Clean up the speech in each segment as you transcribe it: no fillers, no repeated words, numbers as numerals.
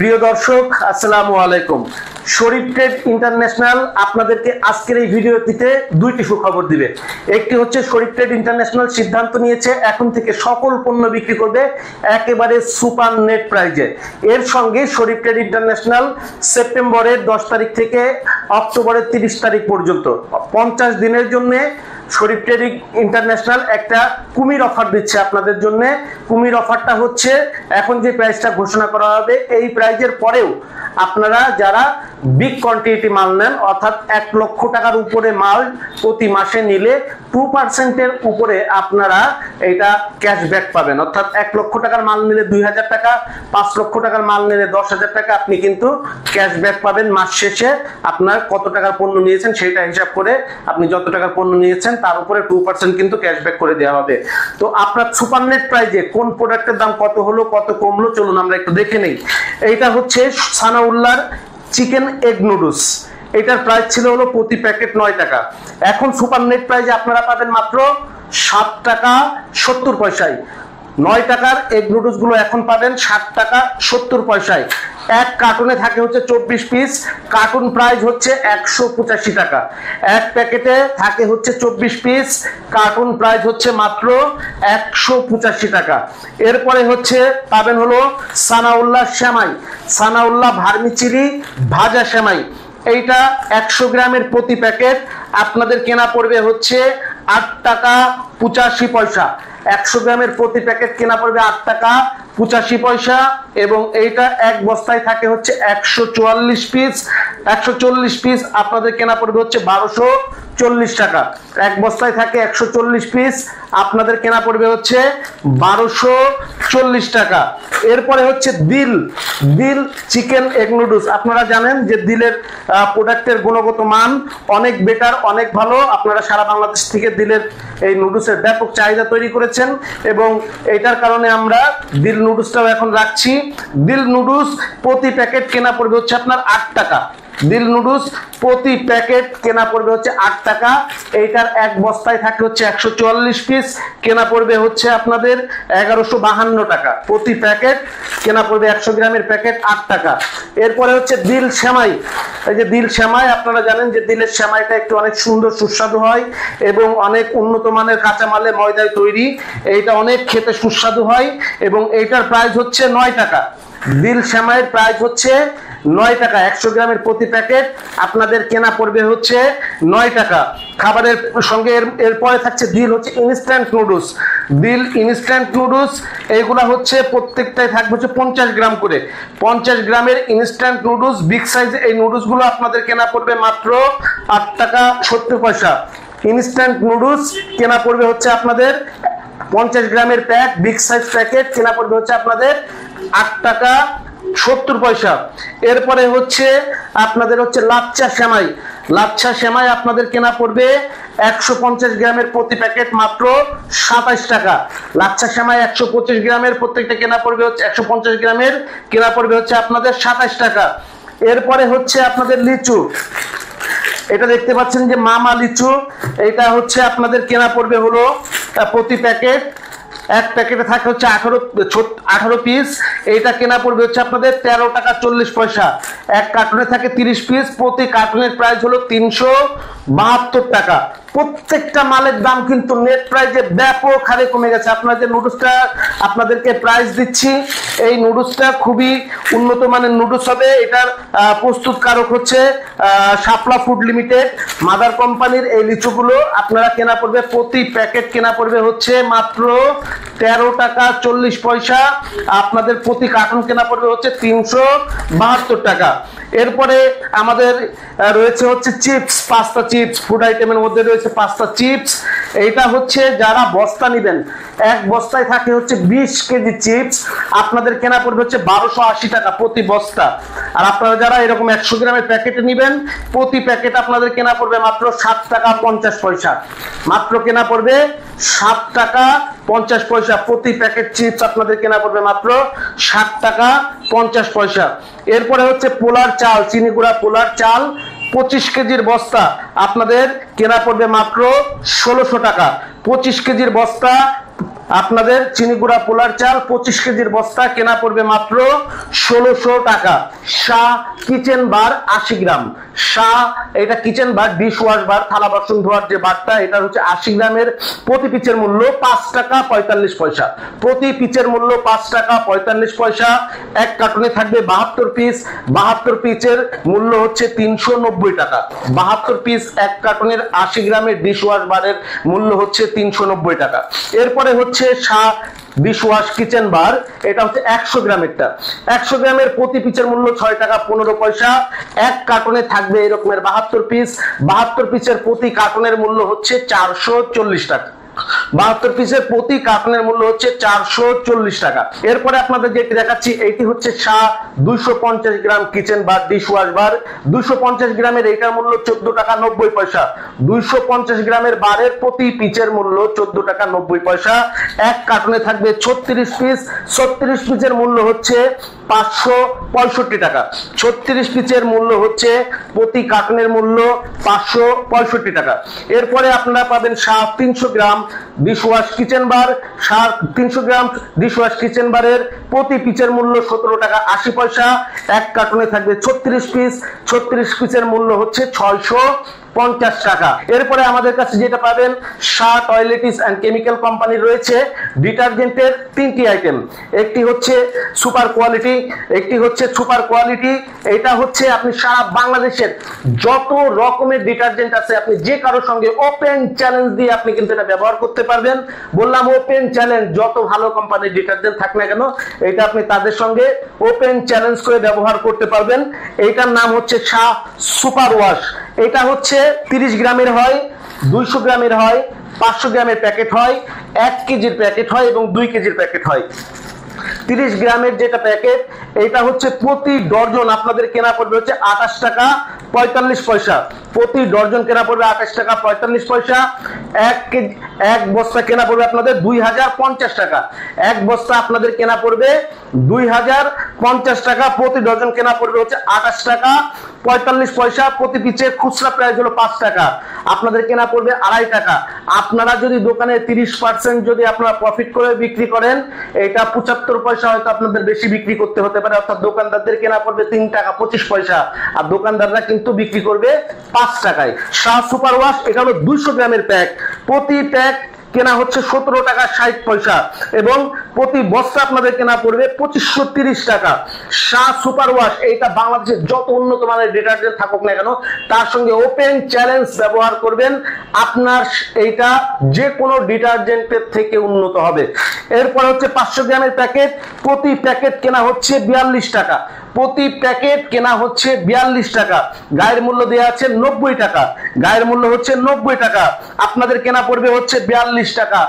প্রিয় দর্শক আসসালামু আলাইকুম। শরীফ ট্রেড ইন্টারন্যাশনাল আপনাদেরকে আজকের এই ভিডিওটিতে দুইটি সুখবর দিবে। একটি হচ্ছে শরীফ ট্রেড ইন্টারন্যাশনাল সিদ্ধান্ত নিয়েছে এখন থেকে সকল পণ্য বিক্রি করবে একেবারে সুপার নেট প্রাইজে। এর সঙ্গে শরীফ ট্রেড ইন্টারন্যাশনাল সেপ্টেম্বরের 10 তারিখ থেকে অক্টোবরের 30 তারিখ পর্যন্ত 50 দিনের জন্য শরীফ ট্রেড ইন্টারন্যাশনাল একটা কুমির অফার দিচ্ছে আপনাদের জন্য। কুমির অফারটা হচ্ছে এখন যে প্রাইসটা ঘোষণা করা হবে এই প্রাইজের পরেও আপনারা যারা বিগ কোয়ান্টিটি মাল নেন অর্থাৎ 1 লক্ষ টাকার উপরে মাল প্রতি মাসে নিলে 2% এর উপরে আপনারা এটা ক্যাশব্যাক পাবেন। অর্থাৎ 1 লক্ষ টাকার মাল নিলে 2000 টাকা, 5 লক্ষ টাকার মাল নিলে 10,000 টাকা আপনি কিন্তু ক্যাশব্যাক পাবেন। মাস শেষে আপনার কত টাকার পণ্য নিয়েছেন সেটা হিসাব করে আপনি যত টাকার পণ্য নিয়েছেন তার উপরে 2% কিন্তু ক্যাশব্যাক করে দেওয়া হবে। তো আপনার সুপার নেট প্রাইজে কোন প্রোডাক্টের দাম কত হলো কত কমলো চলুন আমরা একটু দেখে নেই। এইটা হচ্ছে সানাউল্লাহর চিকেন এগ নুডলস। এটার প্রাইস ছিল হলো প্রতি প্যাকেট 9 টাকা। এখন সুপার নেট প্রাইজে আপনারা পাবেন মাত্র 7 টাকা 70 পয়সায়। 9 টাকার এগ নুডলস গুলো এখন পাবেন 7 টাকা 70 পয়সায়। এক কার্টুনে থাকে হচ্ছে 24 পিস, কার্টুন প্রাইস হচ্ছে 185 টাকা। এক প্যাকেটে থাকে হচ্ছে 24 পিস, কার্টুন প্রাইস হচ্ছে মাত্র 185 টাকা। এরপরে হচ্ছে পাবেন হলো সানাউল্লাহ সেমাই, সানাউল্লাহ ভার্মিচিলি ভাজা সেমাই। এইটা 100 গ্রামের প্রতি প্যাকেট আপনাদের কেনা পড়বে হচ্ছে 8 টাকা 85 পয়সা। 100 গ্রামের প্রতি প্যাকেট কেনা পড়বে 8 টাকা 85 পয়সা এবং এইটা এক বস্তায় থাকে হচ্ছে 140 পিস। 140 পিস আপনাদের কেনা পড়বে হচ্ছে 1240 টাকা। এক বস্তায় থাকে 140 পিস আপনাদের কেনা পড়বে হচ্ছে 1240 টাকা। এরপরে হচ্ছে দিল চিকেন এগ নুডলস। আপনারা জানেন যে দিলের প্রোডাক্টের গুণগত মান অনেক বেটার, অনেক ভালো। আপনারা সারা বাংলাদেশ থেকে দিলের এই নুডলসের ব্যাপক চাহিদা তৈরি করেছেন এবং এটার কারণে আমরা দিল নুডলসটাও এখন রাখছি। দিল নুডলস প্রতি প্যাকেট কেনা পড়বে হচ্ছে আপনার 8 টাকা। দিল নুডলস প্রতি প্যাকেট কেনা পড়বে হচ্ছে 8 টাকা। এইটার এক বস্তায় থাকে হচ্ছে 144 পিস, কেনা পড়বে হচ্ছে আপনাদের 1152 টাকা। প্রতি প্যাকেট কেনা পড়বে 100 গ্রামের প্যাকেট 8 টাকা। এরপরে হচ্ছে দিল সেমাই। এই যে দিল সেমাই, আপনারা জানেন যে দিলের সেমাইটা একটু অনেক সুন্দর সুস্বাদু হয় এবং অনেক উন্নত মানের কাঁচামালে ময়দায় তৈরি। এইটা অনেক খেতে সুস্বাদু হয় এবং এইটার প্রাইস হচ্ছে 9 টাকা। দিল সেমাইয়ের প্রাইস হচ্ছে 9 টাকা। 100 গ্রামের প্রতি প্যাকেট আপনাদের কেনা পড়বে হচ্ছে 9 টাকা। খাবারের সঙ্গে এরপরে থাকছে দিল হচ্ছে ইনস্ট্যান্ট নুডলস। দিল ইনস্ট্যান্ট নুডলস এইগুলা হচ্ছে প্রত্যেকটাই থাকবে হচ্ছে 50 গ্রাম করে। 50 গ্রামের ইনস্ট্যান্ট নুডলস বিগ সাইজ এই নুডলস গুলো আপনাদের কেনা পড়বে মাত্র 8 টাকা 70 পয়সা। ইনস্ট্যান্ট নুডলস কেনা পড়বে হচ্ছে আপনাদের 50 গ্রামের প্যাক বিগ সাইজ প্যাকেট কেনা পড়বে হচ্ছে আপনাদের 8 টাকা 70 পয়সা। এরপরে হচ্ছে আপনাদের হচ্ছে লাচ্ছা সেমাই। লাচ্ছা সেমাই আপনাদের কেনা পড়বে 150 গ্রামের প্রতি প্যাকেট মাত্র 27 টাকা। লাচ্ছা সেমাই 125 গ্রামের প্রত্যেকটা কেনা পড়বে হচ্ছে 150 গ্রামের কেনা পড়বে হচ্ছে আপনাদের 27 টাকা। এরপরে হচ্ছে আপনাদের লিচু। এটা দেখতে পাচ্ছেন যে মামা লিচু। এটা হচ্ছে আপনাদের কেনা পড়বে হলো প্রতি প্যাকেট, এক প্যাকেটে থাকে হচ্ছে 18 পিস। এইটা কেনা পড়বে হচ্ছে আপনাদের 13 টাকা 40 পয়সা। এক কার্টুনে থাকে 30 পিস, প্রতি কার্টুনের প্রাইস হলো 372 টাকা। প্রত্যেকটা মালের দাম কিন্তু নেট প্রাইজে ব্যাপক হারে কমে গেছে। আপনারা যে নুডলসটা আপনাদেরকে প্রাইস দিচ্ছি এই নুডলসটা খুবই উন্নত মানের নুডলস হবে। এটার প্রস্তুতকারক হচ্ছে শাপলা ফুড লিমিটেড, মাদার কোম্পানির। এই লিচুগুলো আপনারা কেনা পড়বে প্রতি প্যাকেট কেনা পড়বে হচ্ছে মাত্র 13 টাকা 40 পয়সা। আপনাদের প্রতি কার্টুন কেনা পড়বে হচ্ছে 372 টাকা। এরপরে আমাদের রয়েছে হচ্ছে চিপস, পাস্তা চিপস। ফুড আইটেমের মধ্যে রয়েছে পাস্তা চিপস। এইটা হচ্ছে যারা বস্তা নেবেন, এক বস্তায় থাকে হচ্ছে 20 কেজি চিপস আপনাদের কেনা পড়বে হচ্ছে 1280 টাকা প্রতি বস্তা। আর আপনারা যারা এরকম 100 গ্রামের প্যাকেটে নেবেন প্রতি প্যাকেট আপনাদের কেনা পড়বে মাত্র 7 টাকা 50 পয়সা। মাত্র কেনা পড়বে 7 টাকা 50 পয়সা। প্রতি প্যাকেট চিপস আপনাদের কেনা পড়বে মাত্র 7 টাকা 50 পয়সা। এরপরে হচ্ছে পোলার চাল, চিনি গুঁড়া পোলার চাল 25 কেজির বস্তা আপনাদের কেনা পড়বে মাত্র 1600 টাকা। 25 কেজির বস্তা আপনাদের চিনিগুড়া পোলার চাল 25 কেজির বস্তা কেনা পড়বে মাত্র 1600 টাকা। শাহ কিচেন বার 80 গ্রাম, শাহ এটা কিচেন বার ডিশ ওয়াশ বার, থালা বাসন ধোয়ার যে বারটা, এটা হচ্ছে 80 গ্রামের, প্রতি পিচের মূল্য 5 টাকা 45 পয়সা। প্রতি পিচের মূল্য 5 টাকা 45 পয়সা। এক কার্টুনে থাকবে 72 পিস, 72 পিচের মূল্য হচ্ছে 390 টাকা। 72 পিস এক কার্টুনের 80 গ্রামের ডিশ ওয়াশ বারের মূল্য হচ্ছে 390 টাকা। এরপরে হচ্ছে শাহ ডিশ ওয়াশ কিচেন বার, এটা হচ্ছে 100 গ্রামেরটা। 100 গ্রামের প্রতি পিচের মূল্য 6 টাকা 15 পয়সা। এক কার্টুনে থাকবে এরকমের 72 পিস, 72 পিসের প্রতি কার্টুনের মূল্য হচ্ছে 440 টাকা। 72 পিসের প্রতি কার্টুনের মূল্য হচ্ছে 440 টাকা। এরপরে আপনাদের যেটি দেখাচ্ছি এটি হচ্ছে শাহ 250 গ্রাম কিচেন বার ডিশ ওয়াশ বার, 250 গ্রামের এটার মূল্য 14 টাকা 90 পয়সা। 250 গ্রামের বারের প্রতি পিচের মূল্য 14 টাকা 90 পয়সা। এক কার্টুনে থাকবে 36 পিস, 36 পিসের মূল্য হচ্ছে 565 টাকা। 36 পিসের মূল্য হচ্ছে প্রতি কার্টুনের মূল্য 565 টাকা। এরপরে আপনারা পাবেন শাহ 300 গ্রাম ডিশ ওয়াশ কিচেন বার, 300 গ্রাম ডিশ ওয়াশ কিচেন বারের প্রতি পিচের মূল্য 17 টাকা 80 পয়সা। এক কার্টুনে থাকবে 36 পিস, 36 পিসের মূল্য হচ্ছে 650 টাকা। এরপরে আমাদের কাছে যেটা পাবেন, শাহ টয়লেটিস এন্ড কেমিক্যাল কোম্পানির রয়েছে ডিটারজেন্টের 3টি আইটেম। একটি হচ্ছে সুপার কোয়ালিটি, একটি হচ্ছে সুপার কোয়ালিটি। এটা হচ্ছে আপনি সারা বাংলাদেশের যত রকমের ডিটারজেন্ট আছে আপনি যে কারোর সঙ্গে ওপেন চ্যালেঞ্জ দিয়ে আপনি কিন্তু এটা ব্যবহার করতে পারবেন। বললাম ওপেন চ্যালেঞ্জ, যত ভালো কোম্পানির ডিটারজেন্ট থাক না কেন এটা আপনি তাদের সঙ্গে ওপেন চ্যালেঞ্জ করে ব্যবহার করতে পারবেন। এইটার নাম হচ্ছে শাহ সুপার ওয়াশ। এটা হচ্ছে 30 গ্রামের হয়, 200 গ্রামের হয়, 500 গ্রামের প্যাকেট হয়, 1 কেজির প্যাকেট হয় এবং 2 কেজির প্যাকেট হয়। 30 গ্রামের যেটা প্যাকেট এটা হচ্ছে প্রতি ডর্জন আপনাদের কেনা পড়বে হচ্ছে 28 টাকা 45 পয়সা। প্রতি ডর্জন কেনা পড়বে 28 টাকা 45 পয়সা। এক বস্তা কেনা পড়বে আপনাদের 2050 টাকা। এক বস্তা আপনাদের কেনা পড়বে 2050 টাকা। প্রতি ডর্জন কেনা পড়বে হচ্ছে 28 টাকা 45 পয়সা। প্রতি পিচে খুচরা প্রাইস হলো 5 টাকা, আপনাদের কেনা পড়বে 2.5 টাকা। আপনারা যদি দোকানে 30% যদি আপনারা প্রফিট করে বিক্রি করেন, এটা 75 পয়সা হয়তো আপনাদের বেশি বিক্রি করতে হতে পারে, অর্থাৎ দোকানদারদের কেনা পড়বে 3 টাকা 25 পয়সা, আর দোকানদাররা কিন্তু বিক্রি করবে 5 টাকায়। শাহ সুপার ওয়াশ এটা হলো 200 গ্রামের প্যাক, প্রতি প্যাক কেনা হচ্ছে 17 টাকা 60 পয়সা এবং প্রতি বস্তা আপনাদের কেনা পড়বে 2530 টাকা। শাহ সুপার ওয়াশ এইটা বাংলাদেশের যত উন্নত মানের ডিটারজেন্ট থাকুক না কেন তার সঙ্গে ওপেন চ্যালেঞ্জ ব্যবহার করবেন, আপনার এইটা যে কোনো ডিটারজেন্টের থেকে উন্নত হবে। এরপর হচ্ছে 500 গ্রামের প্যাকেট, প্রতি প্যাকেট কেনা হচ্ছে 42 টাকা। প্রতি প্যাকেট কেনা হচ্ছে 42 টাকা। গায়ের মূল্য দেওয়া আছে 90 টাকা, গায়ের মূল্য হচ্ছে 90 টাকা, আপনাদের কেনা পড়বে হচ্ছে 42 টাকা।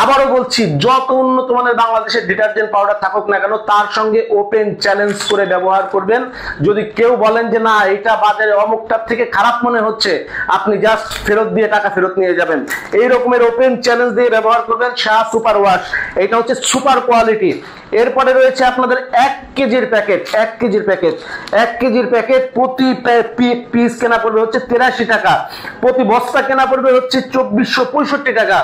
আবারও বলছি, যত উন্নত মানের বাংলাদেশের ডিটারজেন্ট পাউডার থাকুক না কেন তার সঙ্গে ওপেন চ্যালেঞ্জ করে ব্যবহার করবেন। যদি কেউ বলেন যে না এটা বাজারে অমুকটার থেকে খারাপ মনে হচ্ছে, আপনি জাস্ট ফেরত দিয়ে টাকা ফেরত নিয়ে যাবেন। এই রকমের ওপেন চ্যালেঞ্জ দিয়ে ব্যবহার করবেন শাহ সুপার ওয়াশ, এটা হচ্ছে সুপার কোয়ালিটি। এরপরে রয়েছে আপনাদের 1 কেজির প্যাকেট, 1 কেজির প্যাকেট, 1 কেজির প্যাকেট প্রতি পিস কেনা পড়বে হচ্ছে 83 টাকা। প্রতি বস্তা কেনা পড়বে হচ্ছে 2465 টাকা।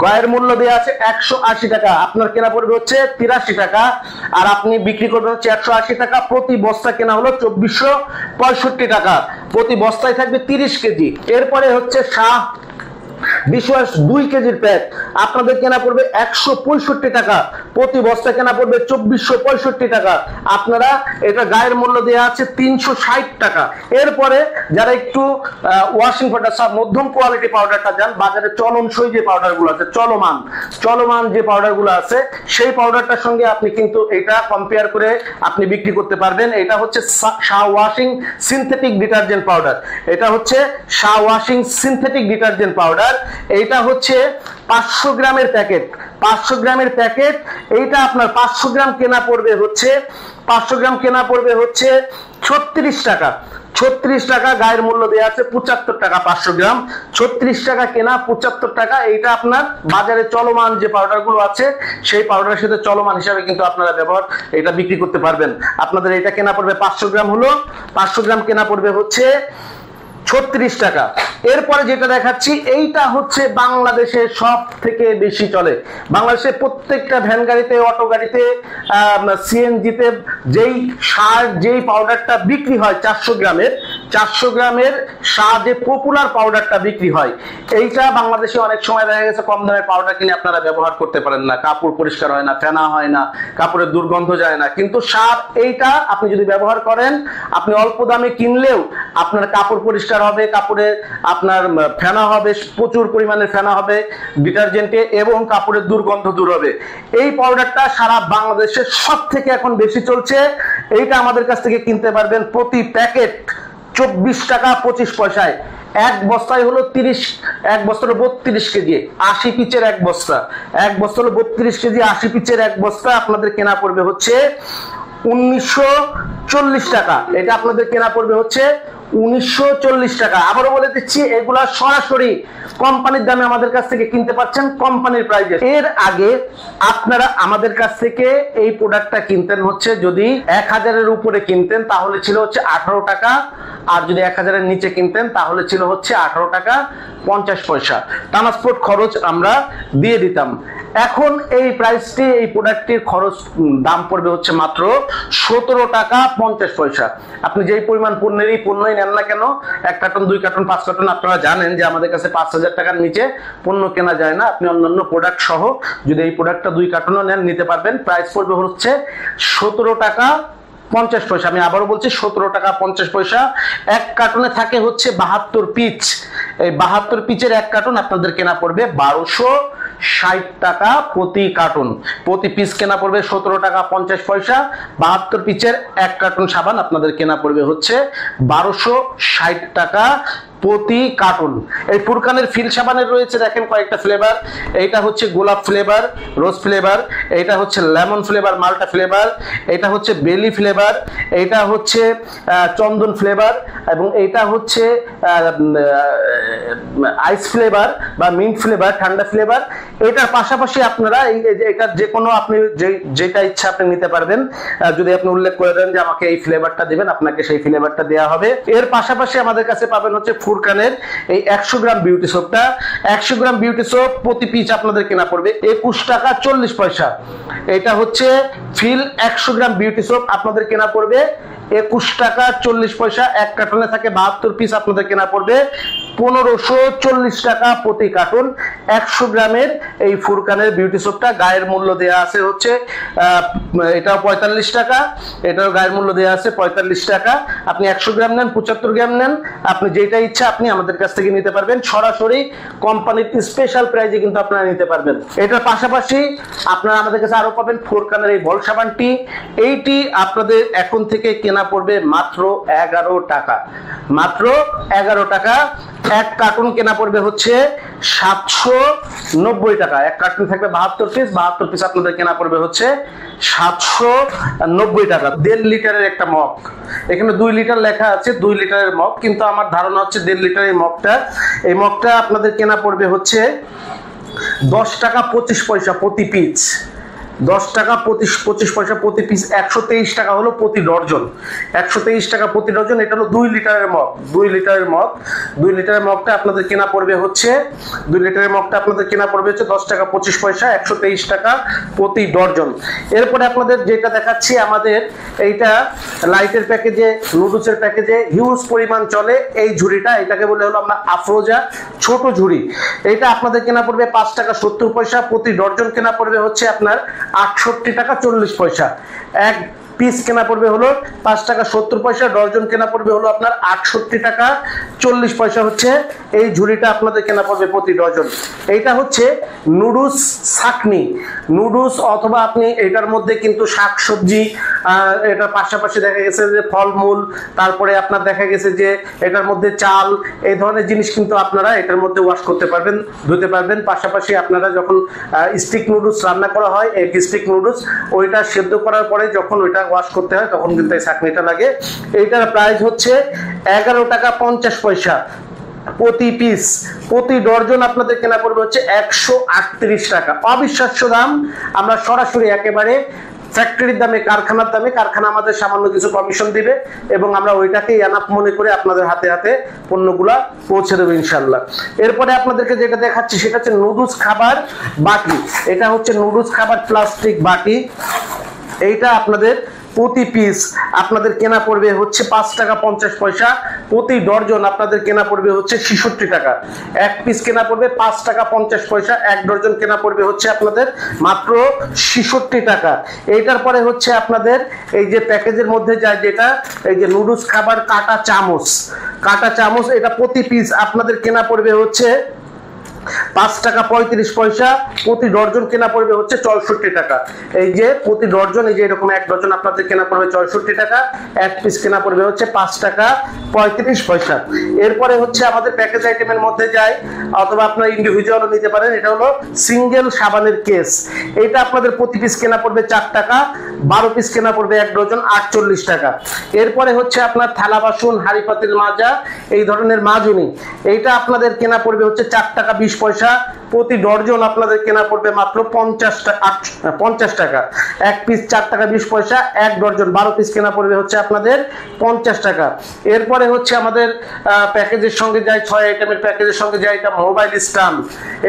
গায়ের মূল্য দেওয়া আছে 180 টাকা, আপনার কেনা পড়বে হচ্ছে 83 টাকা আর আপনি বিক্রি করবেন হচ্ছে 180 টাকা। প্রতি বস্তা কেনা হলো 2465 টাকা। প্রতি বস্তায় থাকবে 30 কেজি। এরপরে হচ্ছে শাহ ডিশওয়াশ 2 কেজির প্যাক, আপনাদের কেনা পড়বে 165 টাকা। প্রতি বস্তা কেনা পড়বে 2465 টাকা। আপনারা এটা গায়ের মূল্য দেওয়া আছে 360 টাকা। এরপরে যারা একটু ওয়াশিং পাউডার মধ্যম কোয়ালিটি পাউডারটা যান, বাজারে চলনসই যে পাউডারগুলো আছে, চলমান যে পাউডারগুলো আছে সেই পাউডারটার সঙ্গে আপনি কিন্তু এটা কম্পেয়ার করে আপনি বিক্রি করতে পারবেন। এটা হচ্ছে Shah washing synthetic detergent powder, এটা হচ্ছে Shah washing synthetic detergent powder. এইটা হচ্ছে 500 গ্রামের প্যাকেট, 500 গ্রামের প্যাকেট। এইটা আপনার 500 গ্রাম কেনা পড়বে হচ্ছে 500 গ্রাম কেনা পড়বে হচ্ছে 36 টাকা। 36 টাকা, গায়ের মূল্য দেওয়া আছে 75 টাকা। 500 গ্রাম 36 টাকা কেনা, 75 টাকা। এইটা আপনার বাজারে চলমান যে পাউডারগুলো আছে সেই পাউডারের সাথে চলমান হিসাবে কিন্তু আপনারা ব্যবহার এটা বিক্রি করতে পারবেন। আপনাদের এটা কেনা পড়বে 500 গ্রাম হলো 500 গ্রাম কেনা পড়বে হচ্ছে 36 টাকা। এরপরে যেটা দেখাচ্ছি এইটা হচ্ছে বাংলাদেশে সব থেকে বেশি চলে। বাংলাদেশে প্রত্যেকটা ভ্যান গাড়িতে, অটো গাড়িতে, সিএনজিতে যেই পাউডারটা বিক্রি হয় 400 গ্রামের শাহ যে পপুলার পাউডারটা বিক্রি হয়, এইটা বাংলাদেশে অনেক সময় দেখা গেছে কম দামের পাউডার কিনে আপনারা ব্যবহার করতে পারেন না, কাপড় পরিষ্কার হয় না, ফেনা হয় না, কাপড়ের দুর্গন্ধ যায় না। কিন্তু শাহ এইটা আপনি যদি ব্যবহার করেন, আপনি অল্প দামে কিনলেও আপনার কাপড় পরিষ্কার হবে, কাপড়ে আপনার ফেনা হবে, প্রচুর পরিমাণে ফেনা হবে ডিটারজেন্টে, এবং কাপড়ের দুর্গন্ধ দূর হবে। এই পাউডারটা সারা বাংলাদেশে সব থেকে এখন বেশি চলছে। এইটা আমাদের কাছ থেকে কিনতে পারবেন প্রতি প্যাকেট 24 টাকা 25 পয়সায়। এক বস্তায় হলো এক বস্তা হলো 32 কেজি, 80 পিচের এক বস্তা। এক বস্তা হলো 32 কেজি, 80 পিচের এক বস্তা আপনাদের কেনা পড়বে হচ্ছে 1940 টাকা। এটা আপনাদের কেনা পড়বে হচ্ছে 1940 টাকা। আবারও বলে দিচ্ছি, এগুলা সরাসরি কোম্পানির দামে আমাদের কাছ থেকে কিনতে পাচ্ছেন, কোম্পানির প্রাইসে। এর আগে আপনারা আমাদের কাছ থেকে এই প্রোডাক্টটা কিনতেন হচ্ছে, যদি 1000-এর উপরে কিনতেন তাহলে ছিল হচ্ছে 18 টাকা, আর যদি 1000-এর নিচে কিনতেন তাহলে ছিল হচ্ছে 18 টাকা 50 পয়সা। ট্রান্সপোর্ট খরচ আমরা দিয়ে দিতাম। এখন এই প্রাইসটি, এই প্রোডাক্টটির খরচ দাম পড়বে হচ্ছে মাত্র 17 টাকা 50 পয়সা। আপনি যেই পরিমাণ পণ্যই নেন না কেন, 1 কার্টন 2 কার্টন 5 কার্টন, আপনারা জানেন যে আমাদের কাছে 5000 টাকার নিচে পণ্য কেনা যায় না। আপনি অন্যান্য প্রোডাক্ট সহ যদি এই প্রোডাক্টটা 2 কার্টনও নেন, নিতে পারবেন। প্রাইস পড়বে হচ্ছে 17 টাকা 50 পয়সা। আমি আবারও বলছি 17 টাকা 50 পয়সা। এক কার্টনে থাকে হচ্ছে 72 পিচ। এই 72 পিচের এক কার্টন আপনাদের কেনা পড়বে 1260 টাকা প্রতি কার্টন। প্রতি পিস কেনা পড়বে 17 টাকা 50 পয়সা। 72 পিচের এক কার্টন সাবান আপনাদের কেনা পড়বে হচ্ছে 1260 টাকা প্রতি কার্টন। এই ফুরকানের ফিল সাবানের রয়েছে দেখেন কয়েকটা ফ্লেভার। এইটা হচ্ছে গোলাপ ফ্লেভার, রোজ ফ্লেভার, এইটা হচ্ছে লেমন ফ্লেভার, মাল্টা ফ্লেভার, এটা হচ্ছে বেলি ফ্লেভার, এইটা হচ্ছে চন্দন ফ্লেভার, এবং এইটা হচ্ছে আইস ফ্লেভার বা মিন্ট ফ্লেভার, ঠান্ডা ফ্লেভার। এটার পাশাপাশি আপনারা এটার যে কোনো আপনি যেটা ইচ্ছা আপনি নিতে পারবেন। যদি আপনি উল্লেখ করে দেন যে আমাকে এই ফ্লেভারটা দিবেন, আপনাকে সেই ফ্লেভারটা দেওয়া হবে। এর পাশাপাশি আমাদের কাছে পাবেন হচ্ছে ফুরকানের এই 100 গ্রাম বিউটি সোপটা। 100 গ্রাম বিউটি সোপ প্রতি পিস আপনাদের কেনা পড়বে 21 টাকা 40 পয়সা। এটা হচ্ছে ফিল 100 গ্রাম বিউটি সোপ আপনাদের কেনা পড়বে 21 টাকা 40 পয়সা। এক কার্টনে থাকে 72 পিস, আপনাদের কেনা পড়বে 1540 টাকা প্রতি কার্টন। 100 গ্রামের এই ফুরকানের বিউটি সোপটা গায়ের মূল্য দেয়া আছে হচ্ছে এটাও 45 টাকা, এটাও গায়ের মূল্য দেয়া আছে 45 টাকা। আপনি 100 গ্রাম নেন, 75 গ্রাম নেন, আপনি যেটা ইচ্ছা আপনি আমাদের কাছ থেকে নিতে পারবেন। সরাসরি কোম্পানির স্পেশাল প্রাইজে কিন্তু আপনারা নিতে পারবেন। এটার পাশাপাশি আপনারা আমাদের কাছে আরো পাবেন ফুরকানের এই বল সাবানটি। এইটি আপনাদের এখন থেকে কেনা পড়বে মাত্র 11 টাকা, মাত্র 11 টাকা। এক কার্টুন কেনা পড়বে হচ্ছে 790 টাকা। এক কার্টুন থাকবে 72 পিস, 72 পিস আপনাদের কেনা পড়বে হচ্ছে 790 টাকা। 1.5 লিটারের একটা মগ, এখানে 2 লিটার লেখা আছে, 2 লিটারের মগ, কিন্তু আমার ধারণা হচ্ছে 1.5 লিটার এই মগটা আপনাদের কেনা পড়বে হচ্ছে 10 টাকা 25 পয়সা প্রতি পিস। 10 টাকা 25 পয়সা প্রতি পিস। 123 টাকা হলো প্রতি ডর্জন, 123 টাকা প্রতি ডর্জন। এটা হলো 2 লিটারের মগ, 2 লিটারের মগ। 2 লিটারের মগটা আপনাদের কেনা পড়বে হচ্ছে 2 লিটারের মগটা আপনাদের কেনা পড়বে হচ্ছে 10 টাকা 25 পয়সা, 123 টাকা প্রতি ডর্জন। এরপরে আপনাদের যেটা দেখাচ্ছি, আমাদের এইটা লাইটের প্যাকেজে, নুডলসের প্যাকেজে হিউজ পরিমাণ চলে এই ঝুড়িটা। এটাকে বলে হলো আমরা আফরোজা ছোট ঝুড়ি। এটা আপনাদের কেনা পড়বে 5 টাকা 70 পয়সা প্রতি ডর্জন। কেনা পড়বে হচ্ছে আপনার 68 টাকা 40 পয়সা। এক পিস কেনা পড়বে হলো 5 টাকা 70 পয়সা, ডর্জন কেনা পড়বে হলো আপনার 68 টাকা 40 পয়সা হচ্ছে এই ঝুড়িটা আপনাদের কেনা পড়বে প্রতি ডর্জন। এইটা হচ্ছে নুডলস ছাকনি, নুডলস, অথবা আপনি এটার মধ্যে কিন্তু শাকসবজি, এটার পাশাপাশি দেখা গেছে যে ফলমূল, তারপরে আপনার দেখা গেছে যে এটার মধ্যে চাল, এই ধরনের জিনিস কিন্তু আপনারা এটার মধ্যে ওয়াশ করতে পারবেন, ধুতে পারবেন। পাশাপাশি আপনারা যখন স্টিক নুডলস রান্না করা হয়, এই স্টিক নুডলস ওইটা সেদ্ধ করার পরে যখন ওইটা ওয়াশ করতে হয় তখন কিন্তু এই ছাকনিটা লাগে। এইটার প্রাইস হচ্ছে 11 টাকা 50 পয়সা প্রতি পিস। প্রতি ডর্জন আপনাদের কেনা পড়বে হচ্ছে 138 টাকা। অবিশ্বাস্য দাম। আমরা সরাসরি একেবারে ফ্যাক্টরির দামে, কারখানার দামে, কারখানা আমাদের সামান্য কিছু কমিশন দিবে এবং আমরা ওইটাকেই এনাফ মনে করে আপনাদের হাতে হাতে পণ্যগুলা পৌঁছে দেবো ইনশাল্লাহ। এরপরে আপনাদেরকে যেটা দেখাচ্ছি সেটা হচ্ছে নুডলস খাবার বাটি। এটা হচ্ছে নুডলস খাবার প্লাস্টিক বাটি। এইটা আপনাদের প্রতি পিস আপনাদের কেনা পড়বে হচ্ছে 5 টাকা 50 পয়সা, প্রতি ডর্জন আপনাদের কেনা পড়বে হচ্ছে 66 টাকা। এক পিস কেনা পড়বে 5 টাকা 50 পয়সা, এক ডর্জন কেনা পড়বে হচ্ছে আপনাদের মাত্র 66 টাকা। এইটার পরে হচ্ছে আপনাদের এই যে প্যাকেজের মধ্যে যায় যেটা এই যে নুডলস খাবার কাটা চামচ, কাটা চামচ, এটা প্রতি পিস আপনাদের কেনা পড়বে হচ্ছে 5 টাকা 35 পয়সা, প্রতি ডর্জন কেনা পড়বে হচ্ছে 64 টাকা। এই যে প্রতি ডর্জন, এই যে এরকম এক ডর্জন আপনাদের কেনা পড়বে 64 টাকা, এক পিস কেনা পড়বে হচ্ছে 5 টাকা 35 পয়সা। এরপরে হচ্ছে আমাদের প্যাকেজ আইটেমের মধ্যে যায়, অথবা আপনারা ইন্ডিভিজুয়ালও নিতে পারেন, এটা হলো সিঙ্গেল সাবানের কেস। এটা আপনাদের প্রতি পিস কেনা পড়বে 4 টাকা, 12 পিস কেনা পড়বে এক ডজন 48 টাকা। এরপরে হচ্ছে আপনার থালা বাসন, হাঁড়ি পাতিল মাজা, এই ধরনের মাজুনি, এইটা আপনাদের কেনা পড়বে হচ্ছে 4 টাকা 20 পয়সা, প্রতি ডর্জন আপনাদের কেনা পড়বে মাত্র 50 টাকা। এক পিস 4 টাকা 20 পয়সা, এক ডর্জন 12 পিস কেনা পড়বে হচ্ছে আপনাদের 50 টাকা। এরপরে হচ্ছে আমাদের প্যাকেজের সঙ্গে যায় 6 আইটেমের প্যাকেজের সঙ্গে যায় এটা মোবাইল স্ট্যান্ড।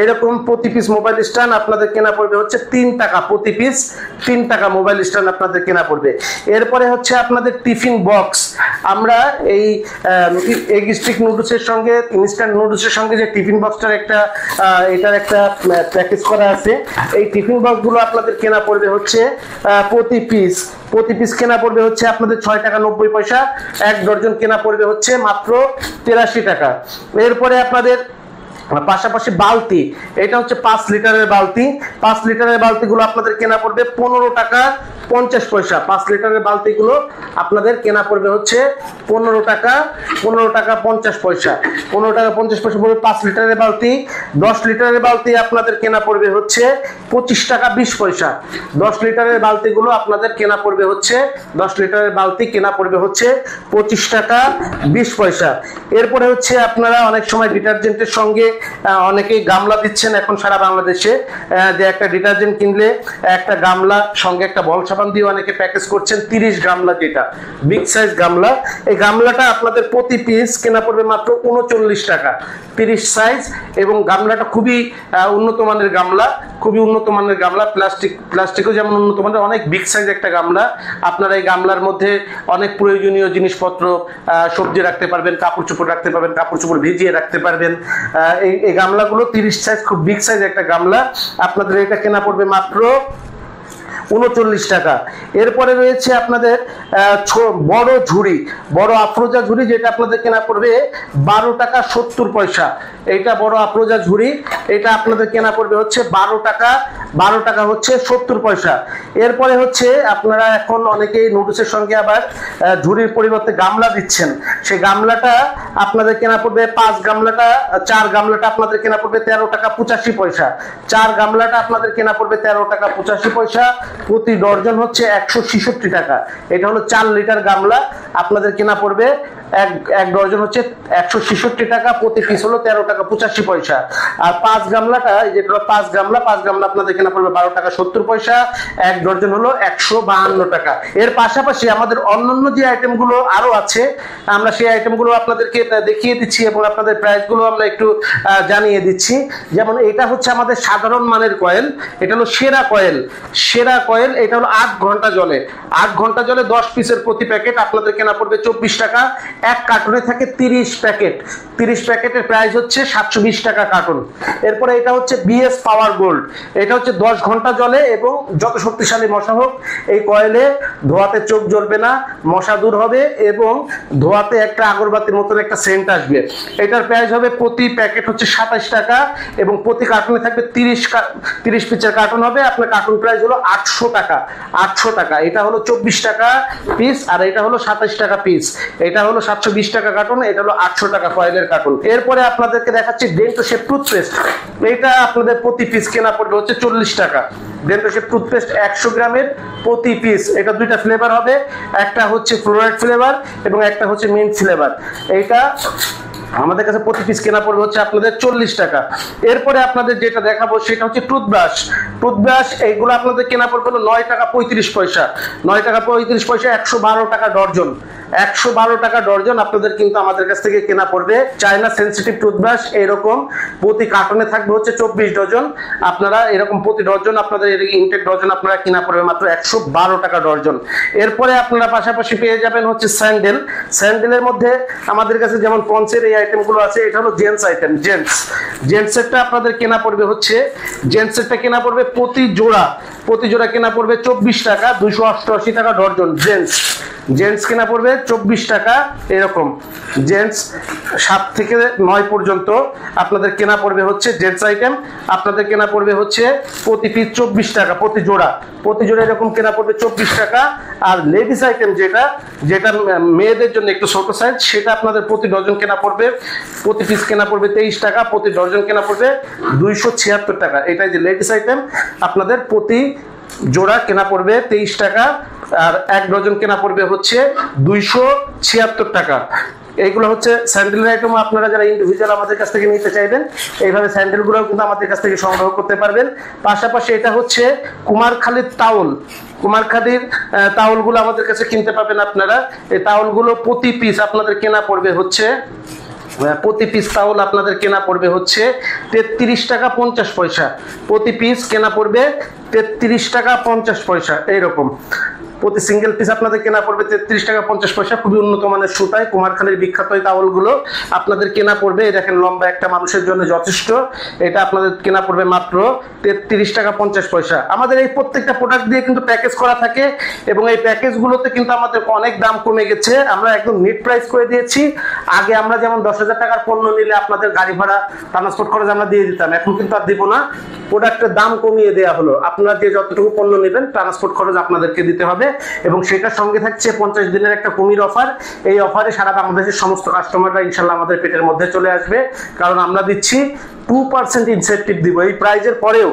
এরকম প্রতি পিস মোবাইল স্ট্যান্ড আপনাদের কেনা পড়বে হচ্ছে 3 টাকা, প্রতি পিস 3 টাকা মোবাইল স্ট্যান্ড আপনাদের কেনা পড়বে। এরপরে হচ্ছে আপনাদের টিফিন বক্স। আমরা এই এগ স্টিক নুডলসের সঙ্গে, ইনস্ট্যান্ট নুডলসের সঙ্গে যে টিফিন বক্সটার একটা এটার একটা প্যাকেজ করা আছে, এই টিফিন বক্সগুলো আপনাদের কেনা পড়বে হচ্ছে প্রতি পিস কেনা পড়বে হচ্ছে আপনাদের 6 টাকা 90 পয়সা, এক ডর্জন কেনা পড়বে হচ্ছে মাত্র 83 টাকা। এরপরে আপনাদের পাশাপাশি বালতি, এটা হচ্ছে 5 লিটারের বালতি। 5 লিটারের বালতিগুলো আপনাদের কেনা পড়বে 15 টাকা 50 পয়সা। 5 লিটারের বালতিগুলো আপনাদের কেনা পড়বে হচ্ছে 15 টাকা 50 পয়সা। 15 টাকা 50 পয়সা পড়বে 5 লিটারের বালতি। 10 লিটারের বালতি আপনাদের কেনা পড়বে হচ্ছে 25 টাকা 20 পয়সা। 10 লিটারের বালতিগুলো আপনাদের কেনা পড়বে হচ্ছে 10 লিটারের বালতি কেনা পড়বে হচ্ছে 25 টাকা 20 পয়সা। এরপরে হচ্ছে আপনারা অনেক সময় ডিটারজেন্টের সঙ্গে অনেকেই গামলা দিচ্ছেন এখন সারা বাংলাদেশে, যে একটা ডিটারজেন্ট কিনলে একটা গামলা সঙ্গে একটা বল সাবান দিয়ে অনেকে প্যাকেজ করছেন 30 গামলা, যেটা বিগ সাইজ গামলা। এই গামলাটা আপনাদের প্রতি পিস কেনা পড়বে মাত্র 39 টাকা, 30 সাইজ। এবং গামলাটা খুবই উন্নত মানের গামলা, খুবই উন্নত মানের গামলা, প্লাস্টিকও যেমন উন্নত মানের, অনেক বিগ সাইজ একটা গামলা। আপনারা এই গামলার মধ্যে অনেক প্রয়োজনীয় জিনিসপত্র, সবজি রাখতে পারবেন, কাপড় চোপড় রাখতে পারবেন, কাপড় চোপড় ভিজিয়ে রাখতে পারবেন। এই গামলাগুলো 30 সাইজ, খুব বিগ সাইজ একটা গামলা। আপনাদের এটা কেনা পড়বে মাত্র 39 টাকা। এরপরে রয়েছে আপনাদের বড় ঝুড়ি, বড় আফরোজা ঝুড়ি, যেটা আপনাদের কেনা পড়বে 12 টাকা 70 পয়সা। এইটা বড় আফরোজা ঝুড়ি, এটা আপনাদের কেনা পড়বে হচ্ছে 12 টাকা হচ্ছে 70 পয়সা। এরপরে হচ্ছে আপনারা এখন অনেকেই নুডলসের সঙ্গে আবার ঝুড়ির পরিবর্তে গামলা দিচ্ছেন। সেই গামলাটা আপনাদের কেনা পড়বে 4 গামলাটা আপনাদের কেনা পড়বে 13 টাকা 85 পয়সা। 4 গামলাটা আপনাদের কেনা পড়বে 13 টাকা 85 পয়সা, প্রতি ডর্জন হচ্ছে 166 টাকা। এটা হলো 4 লিটার গামলা, আপনাদের কেনা পড়বে এক ডর্জন হচ্ছে 166 টাকা, প্রতি পিস হলো 13 টাকা 85 পয়সা। আর 5 গামলাটা, যেটা 5 গামলা আপনাদের কেনা পড়বে 12 টাকা 70 পয়সা, এক ডর্জন হলো 152 টাকা। এর পাশাপাশি আমাদের অন্যান্য যে আইটেমগুলো আরো আছে, আমরা সেই আইটেমগুলো আপনাদেরকে দেখিয়ে দিচ্ছি এবং আপনাদের প্রাইসগুলো আমরা একটু জানিয়ে দিচ্ছি। যেমন এটা হচ্ছে আমাদের সাধারণ মানের কয়েল, এটা হলো সেরা কয়েল, এটা হলো 8 ঘন্টা জলে 10 পিসের প্রতি প্যাকেট আপনাদের কেনা পড়বে 24 টাকা। এক কার্টুনে থাকে 30 প্যাকেটের প্রাইস হচ্ছে 720 টাকা কার্টুন। এরপরে এটা হচ্ছে বিএস পাওয়ার গোল্ড, এটা হচ্ছে 10 ঘন্টা জলে এবং যত শক্তিশালী মশা হোক এই কয়েলে ধোয়াতে চোখ জ্বলবে না, মশা দূর হবে এবং ধোয়াতে একটা আগরবাতির মতন একটা সেন্ট আসবে। এটার প্রাইস হবে প্রতি প্যাকেট হচ্ছে 27 টাকা এবং প্রতি কার্টুনে থাকবে 30 পিসের কার্টুন হবে। আপনার কার্টুন প্রাইস হলো 800 টাকা। এটা হলো 24 টাকা পিস আর এটা হলো 27 টাকা পিস। এটা হলো 720 টাকা কার্টুন, এটা হলো 800 টাকা কয়েলের কার্টুন। এরপরে আপনাদেরকে দেখাচ্ছি ডেন্টোশেপ টুথপেস্ট। এটা আপনাদের প্রতি পিস কেনা পড়বে হচ্ছে 40 টাকা। ডেন্টোশেপ টুথপেস্ট 100 গ্রামের প্রতি পিস, এটা দুইটা ফ্লেভার হবে, একটা হচ্ছে ফ্লোরাইড ফ্লেভার এবং একটা হচ্ছে মিন্ট ফ্লেভার। এইটা আমাদের কাছে প্রতি পিস কেনা পড়বে হচ্ছে আপনাদের 40 টাকা। এরপরে আপনাদের যেটা দেখাবো সেটা হচ্ছে টুথব্রাশ। টুথব্রাশ এইগুলো আপনাদের কেনা পড়বে হলো 9 টাকা 35 পয়সা। 9 টাকা 35 পয়সা, 112 টাকা ডর্জন। 112 টাকা ডর্জন আপনাদের কিন্তু আমাদের কাছ থেকে কেনা পড়বে। চায়না সেন্সিটিভ টুথব্রাশ এরকম প্রতি কার্টনে থাকবে হচ্ছে 24 ডজন। আপনারা এরকম প্রতি ডজন আপনাদের ইনটেক ডজন আপনারা কেনা পড়বে মাত্র 112 টাকা ডর্জন। এরপরে আপনারা পাশাপাশি পেয়ে যাবেন হচ্ছে স্যান্ডেল। স্যান্ডেলের মধ্যে আমাদের কাছে যেমন পন্সের এই আইটেমগুলো আছে, এটা হলো জেন্টস আইটেম। জেন্টসেরটা আপনাদের কেনা পড়বে হচ্ছে, জেন্টসেরটা কেনা পড়বে প্রতি জোড়া কেনা পড়বে 24 টাকা, 288 টাকা ডর্জন। জেন্টস কেনা পড়বে 24 টাকা। এরকম জেন্টস 7 থেকে 9 পর্যন্ত আপনাদের কেনা পড়বে হচ্ছে জেন্টস আইটেম। আপনাদের কেনা পড়বে হচ্ছে প্রতি পিস 24 টাকা, প্রতি জোড়া এরকম কেনা পড়বে 24 টাকা। আর লেডিস আইটেম যেটা মেয়েদের জন্য একটু ছোট সাইজ, সেটা আপনাদের প্রতি ডজন কেনা পড়বে, প্রতি পিস কেনা পড়বে 23 টাকা, প্রতি ডজন কেনা পড়বে 276 টাকা। এটাই যে লেডিস আইটেম, আপনাদের প্রতি জোড়া কেনা পড়বে 23 টাকা, আর 1 ডজন কেনা পড়বে হচ্ছে 276 টাকা। এইগুলো হচ্ছে স্যান্ডেলের আইটেম। আপনারা যারা ইন্ডিভিজুয়াল আমাদের কাছ থেকে নিতে চাইবেন, এইভাবে স্যান্ডেলগুলো কিন্তু আমাদের কাছ থেকে সংগ্রহ করতে পারবেন। পাশাপাশি এটা হচ্ছে কুমারখালীর তাওল। কুমারখালীর তাওলগুলো আমাদের কাছে কিনতে পাবেন আপনারা। এই তাওলগুলো প্রতি পিস আপনাদের কেনা পড়বে হচ্ছে, প্রতি পিস তাওল আপনাদের কেনা পড়বে হচ্ছে 33 টাকা 50 পয়সা। প্রতি পিস কেনা পড়বে 33 টাকা 50 পয়সা। এইরকম প্রতি সিঙ্গেল পিস আপনাদের কেনা পড়বে 33 টাকা 50 পয়সা। খুবই উন্নত মানের সুতায় কুমারখালীর বিখ্যাত এই তাওলগুলো আপনাদের কেনা পড়বে। এই দেখেন, লম্বা একটা মানুষের জন্য যথেষ্ট। এটা আপনাদের কেনা পড়বে মাত্র 33 টাকা 50 পয়সা। আমাদের এই প্রত্যেকটা প্রোডাক্ট দিয়ে কিন্তু প্যাকেজ করা থাকে, এবং এই প্যাকেজগুলোতে কিন্তু আমাদের অনেক দাম কমে গেছে। আমরা একদম নিট প্রাইস করে দিয়েছি। আগে আমরা যেমন 10,000 টাকার পণ্য নিলে আপনাদের গাড়ি ভাড়া, ট্রান্সপোর্ট খরচ আমরা দিয়ে দিতাম, এখন কিন্তু আর দিব না। প্রোডাক্টের দাম কমিয়ে দেওয়া হলো। আপনারা যে যতটুকু পণ্য নেবেন ট্রান্সপোর্ট খরচ আপনাদেরকে দিতে হবে, এবং সেটার সঙ্গে থাকছে 50 দিনের একটা কুমির অফার। এই অফারে সারা বাংলাদেশের সমস্ত কাস্টমাররা ইনশাল্লাহ আমাদের পেটের মধ্যে চলে আসবে, কারণ আমরা দিচ্ছি 2% ইনসেন্টিভ দিব। এই প্রাইজের পরেও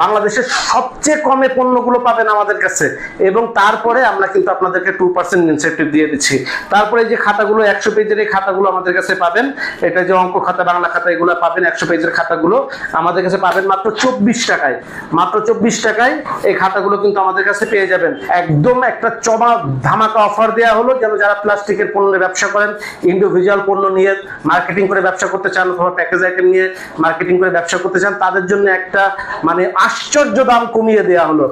বাংলাদেশের সবচেয়ে কমে পণ্যগুলো পাবেন আমাদের কাছে, এবং তারপরে আমরা কিন্তু আপনাদেরকে 2% ইনসেন্টিভ দিয়ে দিচ্ছি। তারপরে যে খাতাগুলো 100 পেজের, এই খাতাগুলো আমাদের কাছে পাবেন। এটা যে অঙ্ক খাতা, বাংলা খাতা, এগুলো পাবেন 100 পেজের খাতাগুলো আমাদের কাছে পাবেন মাত্র 24 টাকায়। মাত্র 24 টাকায় এই খাতাগুলো কিন্তু আমাদের কাছে পেয়ে যাবেন। একদম একটা চমা ধামাকা অফার দেওয়া হলো, যেন যারা প্লাস্টিকের পণ্যের ব্যবসা করেন, ইন্ডিভিজুয়াল পণ্য নিয়ে মার্কেটিং করে ব্যবসা করতে চান, অথবা প্যাকেজ আইটেম নিয়ে মার্কেটিং করে ব্যবসা করতে চান, তাদের জন্য একটা মানে আশ্চর্য দাম কমিয়ে দেওয়া হলো,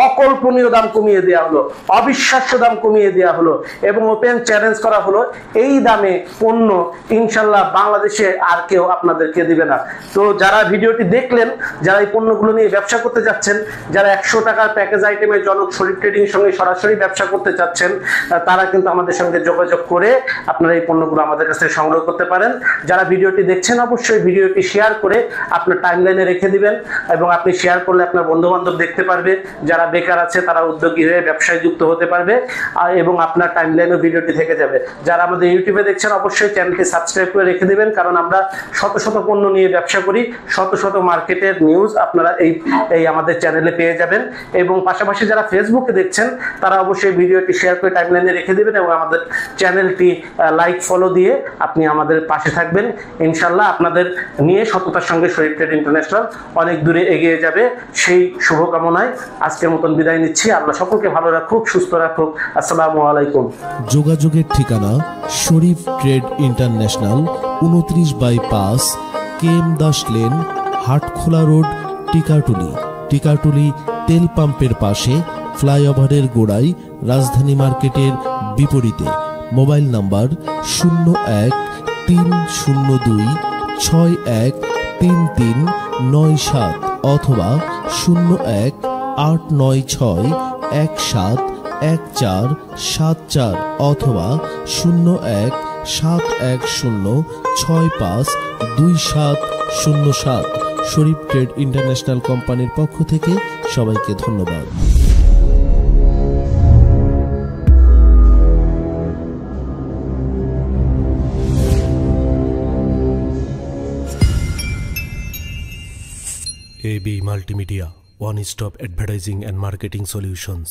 অকল্পনীয় দাম কমিয়ে দেওয়া হলো, অবিশ্বাস্য দাম কমিয়ে দেওয়া হলো, এবং ওপেন চ্যালেঞ্জ করা হলো এই দামে পণ্য ইনশাল্লাহ বাংলাদেশে আর কেউ আপনাদেরকে দিবে না। তো যারা ভিডিওটি দেখলেন, যারা এই পণ্যগুলো নিয়ে ব্যবসা করতে যাচ্ছেন, যারা 100 টাকার প্যাকেজ আইটেমে জনক শরীফ ট্রেডিং এর সঙ্গে সরাসরি ব্যবসা করতে চাচ্ছেন, তারা কিন্তু আমাদের সঙ্গে যোগাযোগ করে আপনারা এই পণ্যগুলো আমাদের কাছ থেকে সংগ্রহ করতে পারেন। যারা ভিডিওটি দেখছেন, অবশ্যই ভিডিওটি শেয়ার করে আপনার টাইমলাইনে রেখে দিবেন, এবং আপনি শেয়ার করলে আপনার বন্ধু বান্ধব দেখতে পারবে। যারা বেকার আছে তারা উদ্যোগী হয়ে ব্যবসায় যুক্ত হতে পারবে, এবং আপনার টাইমলাইনে ভিডিওটি থেকে যাবে। যারা আমাদের ইউটিউবে দেখছেন, অবশ্যই চ্যানেলটি সাবস্ক্রাইব করে রেখে দিবেন, কারণ আমরা শত শত পণ্য নিয়ে ব্যবসা করি, শত শত মার্কেটের নিউজ আপনারা এই আমাদের চ্যানেলে পেয়ে যাবেন। এবং পাশাপাশি যারা ফেসবুকে দেখছেন, তারা অবশ্যই ভিডিওটি শেয়ার করে টাইমলাইনে রেখে দিবেন, এবং আমাদের চ্যানেলটি লাইক ফলো দিয়ে আপনি আমাদের পাশে থাকবেন। ইনশাল্লাহ আপনাদের নিয়ে সততার সঙ্গে শরীফ ট্রেড ইন্টারন্যাশনাল অনেক দূরে এগিয়ে যাবে, সেই শুভকামনায় আজকের মতন বিদায় নিচ্ছি। আল্লাহ সকলকে ভালো রাখুক, সুস্থ রাখুক। আসসালামু আলাইকুম। যোগাযোগের ঠিকানা Sharif trade international, 29/5 KM Das lane, Hatkhola road, Tikatuli তেল পাম্পের পাশে, ফ্লাইওভারের গোড়ায়, রাজধানী মার্কেটের বিপরীতে। মোবাইল নাম্বার 01-302-613397 অথবা 01-896-171474 অথবা 01-710652707। শরীফ ট্রেড ইন্টারন্যাশনাল কোম্পানির পক্ষ থেকে সবাইকে ধন্যবাদ। AB Multimedia, one-stop advertising and marketing solutions.